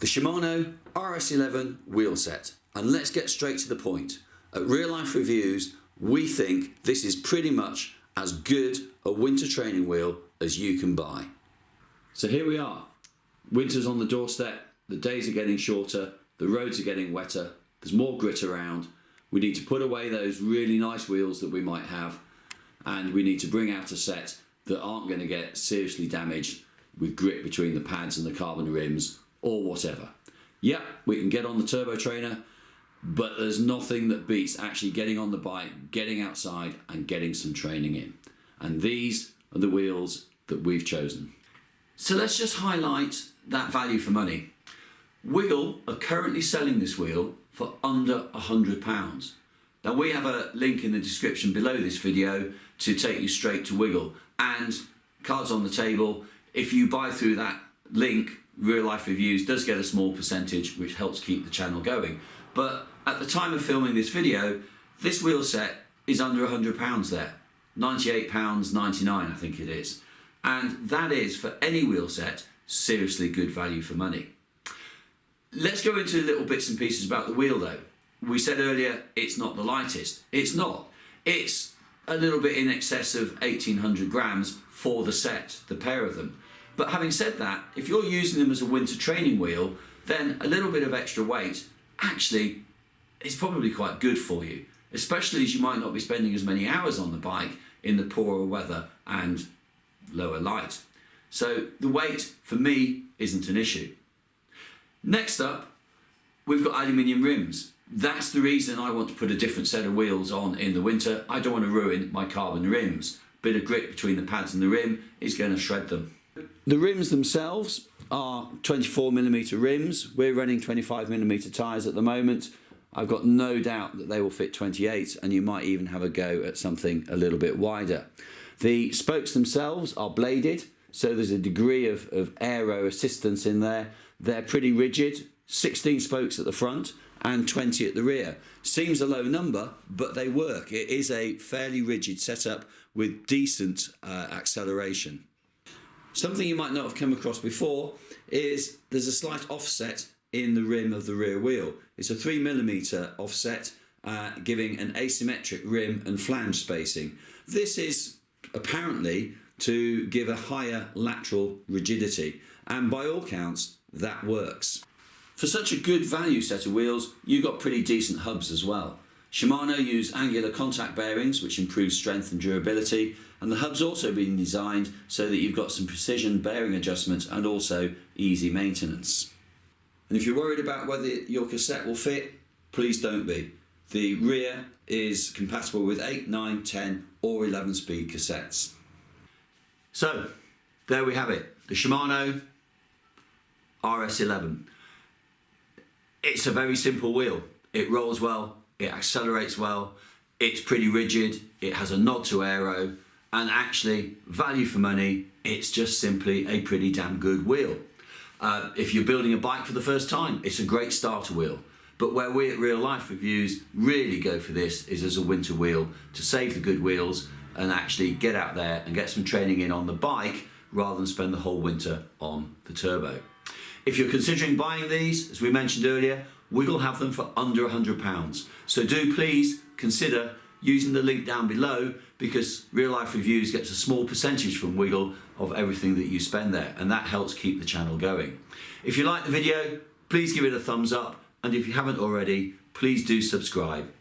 The Shimano RS11 wheel set, and let's get straight to the point. At Real Life Reviews, we think this is pretty much as good a winter training wheel as you can buy. So here we are, winter's on the doorstep, the days are getting shorter, the roads are getting wetter, there's more grit around, we need to put away those really nice wheels that we might have, and we need to bring out a set that aren't going to get seriously damaged with grit between the pads and the carbon rims or whatever. Yep, we can get on the turbo trainer, but there's nothing that beats actually getting on the bike, getting outside and getting some training in. And these are the wheels that we've chosen. So let's just highlight that value for money. Wiggle are currently selling this wheel for under £100. Now we have a link in the description below this video to take you straight to Wiggle, and cards on the table, if you buy through that link, Real Life Reviews does get a small percentage which helps keep the channel going. But at the time of filming this video, this wheel set is under £100 there, £98.99 I think it is, and that is, for any wheel set, seriously good value for money. Let's go into little bits and pieces about the wheel though. We said earlier it's not the lightest. It's not. It's a little bit in excess of 1800 grams for the set, the pair of them. But having said that, if you're using them as a winter training wheel, then a little bit of extra weight actually is probably quite good for you, especially as you might not be spending as many hours on the bike in the poorer weather and lower light. So the weight for me isn't an issue. Next up, we've got aluminium rims. That's the reason I want to put a different set of wheels on in the winter. I don't want to ruin my carbon rims. Bit of grit between the pads and the rim is going to shred them. The rims themselves are 24mm rims. We're running 25mm tyres at the moment. I've got no doubt that they will fit 28, and you might even have a go at something a little bit wider. The spokes themselves are bladed, so there's a degree of aero assistance in there. They're pretty rigid, 16 spokes at the front and 20 at the rear. Seems a low number, but they work. It is a fairly rigid setup with decent acceleration. Something you might not have come across before is there's a slight offset in the rim of the rear wheel. It's a 3mm offset, giving an asymmetric rim and flange spacing. This is apparently to give a higher lateral rigidity, and by all counts that works. For such a good value set of wheels, you've got pretty decent hubs as well. Shimano use angular contact bearings which improve strength and durability, and the hub's also been designed so that you've got some precision bearing adjustment and also easy maintenance. And if you're worried about whether your cassette will fit, please don't be. The rear is compatible with 8, 9, 10 or 11 speed cassettes. So there we have it, the Shimano RS11. It's a very simple wheel. It rolls well, it accelerates well, it's pretty rigid, it has a nod to aero, and actually, value for money, it's just simply a pretty damn good wheel. If you're building a bike for the first time, it's a great starter wheel. But where we at Real Life Reviews really go for this is as a winter wheel, to save the good wheels and actually get out there and get some training in on the bike rather than spend the whole winter on the turbo. If you're considering buying these, as we mentioned earlier, Wiggle have them for under £100. So do please consider using the link down below, because Real Life Reviews gets a small percentage from Wiggle of everything that you spend there, and that helps keep the channel going. If you like the video, please give it a thumbs up, and if you haven't already, please do subscribe.